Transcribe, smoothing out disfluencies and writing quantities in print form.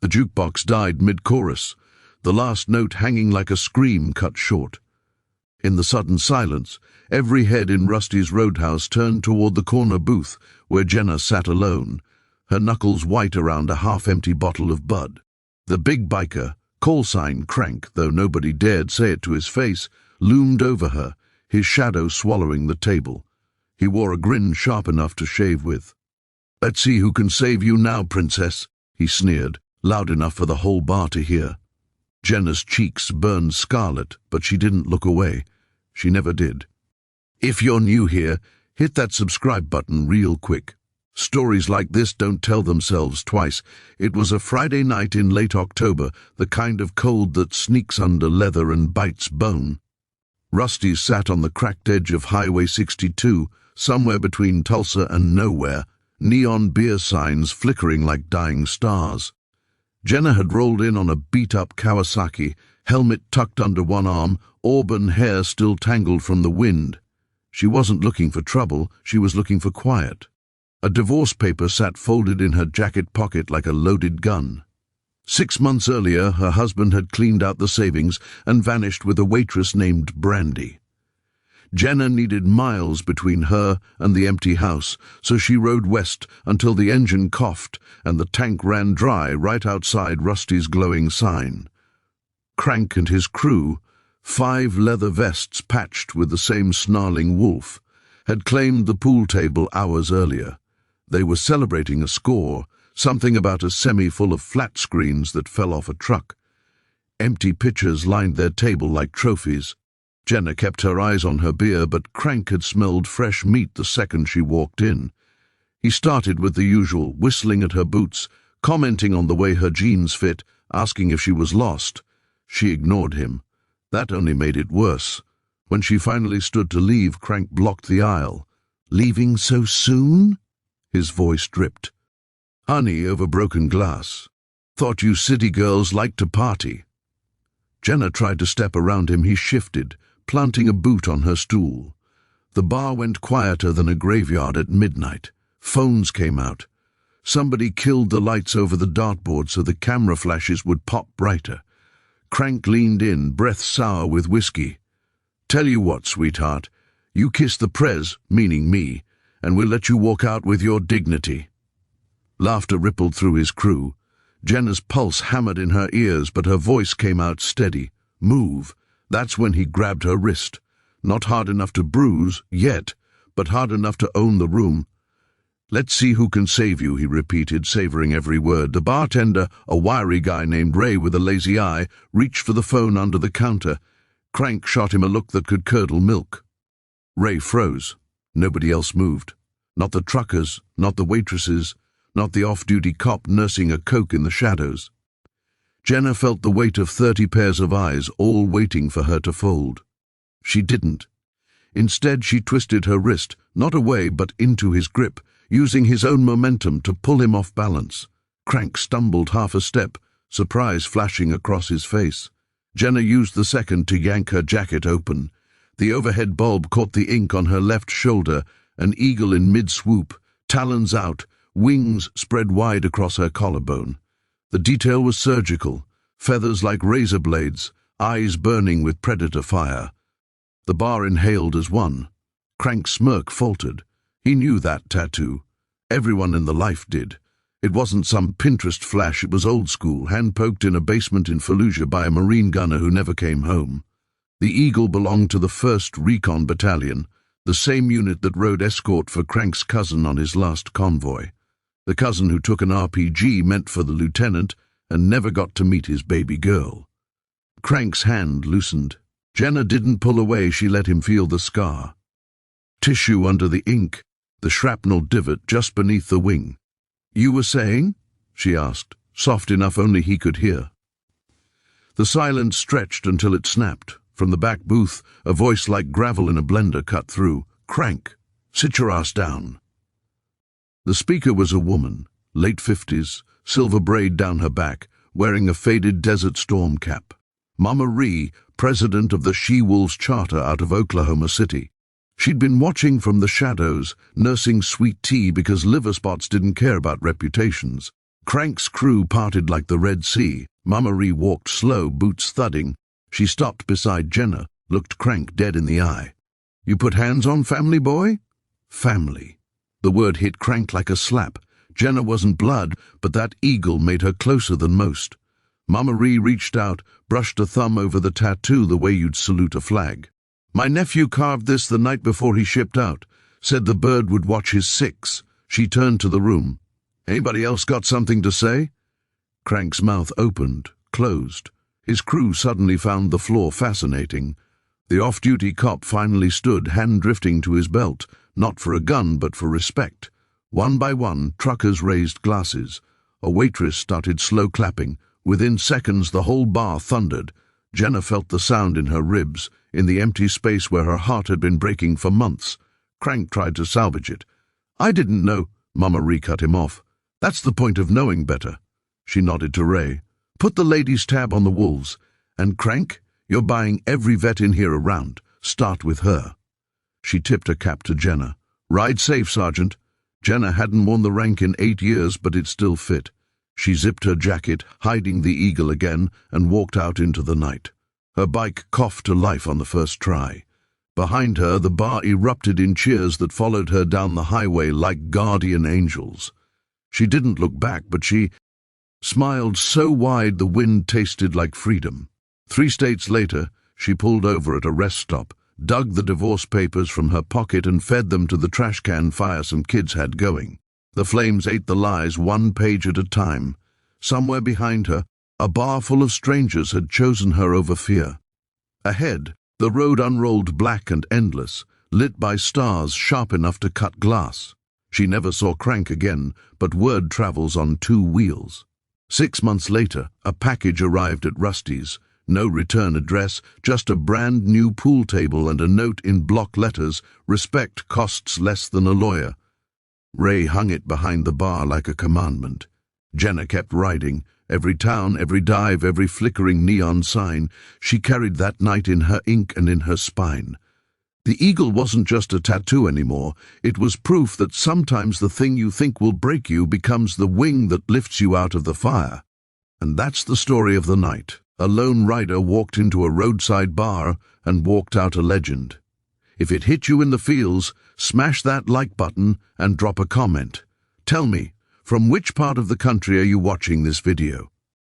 The jukebox died mid-chorus, the last note hanging like a scream cut short. In the sudden silence, every head in Rusty's Roadhouse turned toward the corner booth where Jenna sat alone, her knuckles white around a half-empty bottle of Bud. The big biker, call sign Crank, though nobody dared say it to his face, loomed over her, his shadow swallowing the table. He wore a grin sharp enough to shave with. "Let's see who can save you now, princess," he sneered, loud enough for the whole bar to hear. Jenna's cheeks burned scarlet, but she didn't look away. She never did. If you're new here, hit that subscribe button real quick. Stories like this don't tell themselves twice. It was a Friday night in late October, the kind of cold that sneaks under leather and bites bone. Rusty sat on the cracked edge of Highway 62, somewhere between Tulsa and nowhere, neon beer signs flickering like dying stars. Jenna had rolled in on a beat-up Kawasaki, helmet tucked under one arm, auburn hair still tangled from the wind. She wasn't looking for trouble, she was looking for quiet. A divorce paper sat folded in her jacket pocket like a loaded gun. 6 months earlier, her husband had cleaned out the savings and vanished with a waitress named Brandy. Jenna needed miles between her and the empty house, so she rode west until the engine coughed and the tank ran dry right outside Rusty's glowing sign. Crank and his crew, 5 leather vests patched with the same snarling wolf, had claimed the pool table hours earlier. They were celebrating a score, something about a semi full of flat screens that fell off a truck. Empty pitchers lined their table like trophies. Jenna kept her eyes on her beer, but Crank had smelled fresh meat the second she walked in. He started with the usual, whistling at her boots, commenting on the way her jeans fit, asking if she was lost. She ignored him. That only made it worse. When she finally stood to leave, Crank blocked the aisle. "Leaving so soon?" His voice dripped. "Honey," over broken glass. "Thought you city girls liked to party." Jenna tried to step around him. He shifted, planting a boot on her stool. The bar went quieter than a graveyard at midnight. Phones came out. Somebody killed the lights over the dartboard so the camera flashes would pop brighter. Crank leaned in, breath sour with whiskey. "Tell you what, sweetheart, you kiss the prez, meaning me, and we'll let you walk out with your dignity." Laughter rippled through his crew. Jenna's pulse hammered in her ears, but her voice came out steady. "Move." That's when he grabbed her wrist. Not hard enough to bruise, yet, but hard enough to own the room. "Let's see who can save you," he repeated, savoring every word. The bartender, a wiry guy named Ray with a lazy eye, reached for the phone under the counter. Crank shot him a look that could curdle milk. Ray froze. Nobody else moved. Not the truckers, not the waitresses, not the off-duty cop nursing a Coke in the shadows. Jenna felt the weight of 30 pairs of eyes, all waiting for her to fold. She didn't. Instead, she twisted her wrist, not away but into his grip, using his own momentum to pull him off balance. Crank stumbled half a step, surprise flashing across his face. Jenna used the second to yank her jacket open. The overhead bulb caught the ink on her left shoulder, an eagle in mid-swoop, talons out, wings spread wide across her collarbone. The detail was surgical, feathers like razor blades, eyes burning with predator fire. The bar inhaled as one. Crank's smirk faltered. He knew that tattoo. Everyone in the life did. It wasn't some Pinterest flash, it was old school, hand-poked in a basement in Fallujah by a Marine gunner who never came home. The eagle belonged to the 1st Recon Battalion, the same unit that rode escort for Crank's cousin on his last convoy. The cousin who took an RPG meant for the lieutenant and never got to meet his baby girl. Crank's hand loosened. Jenna didn't pull away, she let him feel the scar. Tissue under the ink, the shrapnel divot just beneath the wing. "You were saying?" she asked, soft enough only he could hear. The silence stretched until it snapped. From the back booth, a voice like gravel in a blender cut through. "Crank, sit your ass down." The speaker was a woman, late 50s, silver braid down her back, wearing a faded Desert Storm cap. Mama Ree, president of the She-Wolves Charter out of Oklahoma City. She'd been watching from the shadows, nursing sweet tea because liver spots didn't care about reputations. Crank's crew parted like the Red Sea. Mama Ree walked slow, boots thudding. She stopped beside Jenna, looked Crank dead in the eye. "You put hands on family, boy?" Family. The word hit Crank like a slap. Jenna wasn't blood, but that eagle made her closer than most. Mama Ree reached out, brushed a thumb over the tattoo the way you'd salute a flag. "My nephew carved this the night before he shipped out. Said the bird would watch his six." She turned to the room. "Anybody else got something to say?" Crank's mouth opened, closed. His crew suddenly found the floor fascinating. The off-duty cop finally stood, hand drifting to his belt, not for a gun but for respect. One by one, truckers raised glasses. A waitress started slow clapping. Within seconds, the whole bar thundered. Jenna felt the sound in her ribs, in the empty space where her heart had been breaking for months. Crank tried to salvage it. "I didn't know." Mama Ree cut him off. "That's the point of knowing better." She nodded to Ray. "Put the ladies' tab on the wolves. And Crank, you're buying every vet in here around. Start with her." She tipped her cap to Jenna. "Ride safe, Sergeant." Jenna hadn't worn the rank in 8 years, but it still fit. She zipped her jacket, hiding the eagle again, and walked out into the night. Her bike coughed to life on the first try. Behind her, the bar erupted in cheers that followed her down the highway like guardian angels. She didn't look back, but she smiled so wide the wind tasted like freedom. 3 states later, she pulled over at a rest stop, dug the divorce papers from her pocket and fed them to the trash can fire some kids had going. The flames ate the lies 1 page at a time. Somewhere behind her, a bar full of strangers had chosen her over fear. Ahead, the road unrolled black and endless, lit by stars sharp enough to cut glass. She never saw Crank again, but word travels on 2 wheels. 6 months later, a package arrived at Rusty's. No return address, just a brand new pool table and a note in block letters, "Respect costs less than a lawyer." Ray hung it behind the bar like a commandment. Jenna kept riding. Every town, every dive, every flickering neon sign, she carried that night in her ink and in her spine. The eagle wasn't just a tattoo anymore. It was proof that sometimes the thing you think will break you becomes the wing that lifts you out of the fire. And that's the story of the night. A lone rider walked into a roadside bar and walked out a legend. If it hit you in the feels, smash that like button and drop a comment. Tell me, from which part of the country are you watching this video?